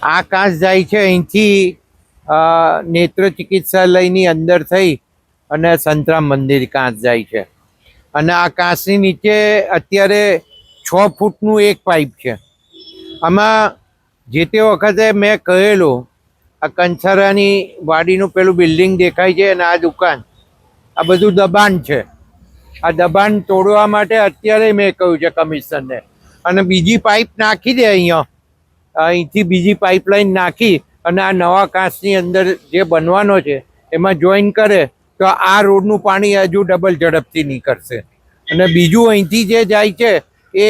આ કાંસ જાય છે અહીંથી નેત્ર ચિકિત્સાલયની અંદર થઈ અને સંતરામ મંદિર કાંસ જાય છે. અને આ કાંસની નીચે અત્યારે 6 ફૂટનું એક પાઇપ છે. આમાં જે તે વખતે મેં કહેલું, આ કંસારાની વાડીનું પેલું બિલ્ડિંગ દેખાય છે અને આ દુકાન, આ બધું દબાણ છે. આ દબાણ તોડવા માટે અત્યારે મેં કહ્યું છે કમિશનરને, અને બીજી પાઇપ નાખી દે અહીંયા, અહીંથી બીજી પાઇપલાઇન નાખી અને આ નવા કાંસની અંદર જે બનવાનો છે એમાં જોઈન કરે તો આ રોડનું પાણી હજુ ડબલ ઝડપથી નીકળશે. અને બીજું અહીંથી જે જાય છે એ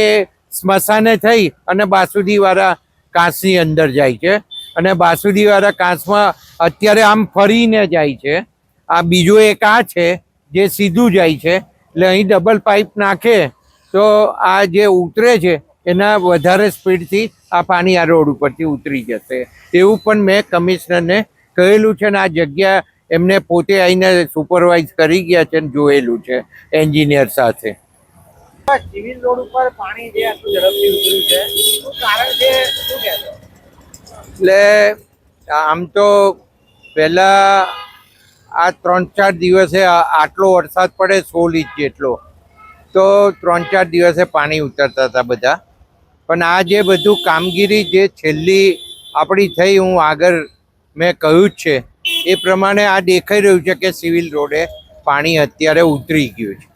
સ્મશાને થઈ અને બાસુદીવાળા કાંસની અંદર જાય છે. અને બાસુદીવાળા કાંસમાં અત્યારે આમ ફરીને જાય છે. આ બીજું એક આ છે જે સીધું જાય છે. એટલે અહીં ડબલ પાઇપ નાખે તો આ જે ઉતરે છે એના વધારે સ્પીડથી આ પાણી આ રોડ ઉપરથી ઉતરી જશે, એવું પણ મેં કમિશનરને કહેલું છે. ને આ જગ્યા એમને પોતે આવીને સુપરવાઇઝ કરી ગયા છે અને જોયેલું છે એન્જિનિયર સાથે. સિવિલ રોડ ઉપર પાણી જે આટલું ઝડપથી ઉતર્યું છે, શું કારણ છે, શું કહેશો? એટલે આમ તો પહેલાં આ 3-4 દિવસે આટલો વરસાદ પડે 16 ઇંચ જેટલો, તો 3-4 દિવસે પાણી ઉતરતા હતા બધા. પણ આ જે બધું કામગીરી જે છેલ્લી આપણી થઈ, હું આગળ મેં કહ્યું જ છે એ પ્રમાણે આ દેખાઈ રહ્યું છે કે સિવિલ રોડે પાણી અત્યારે ઉતરી ગયું છે.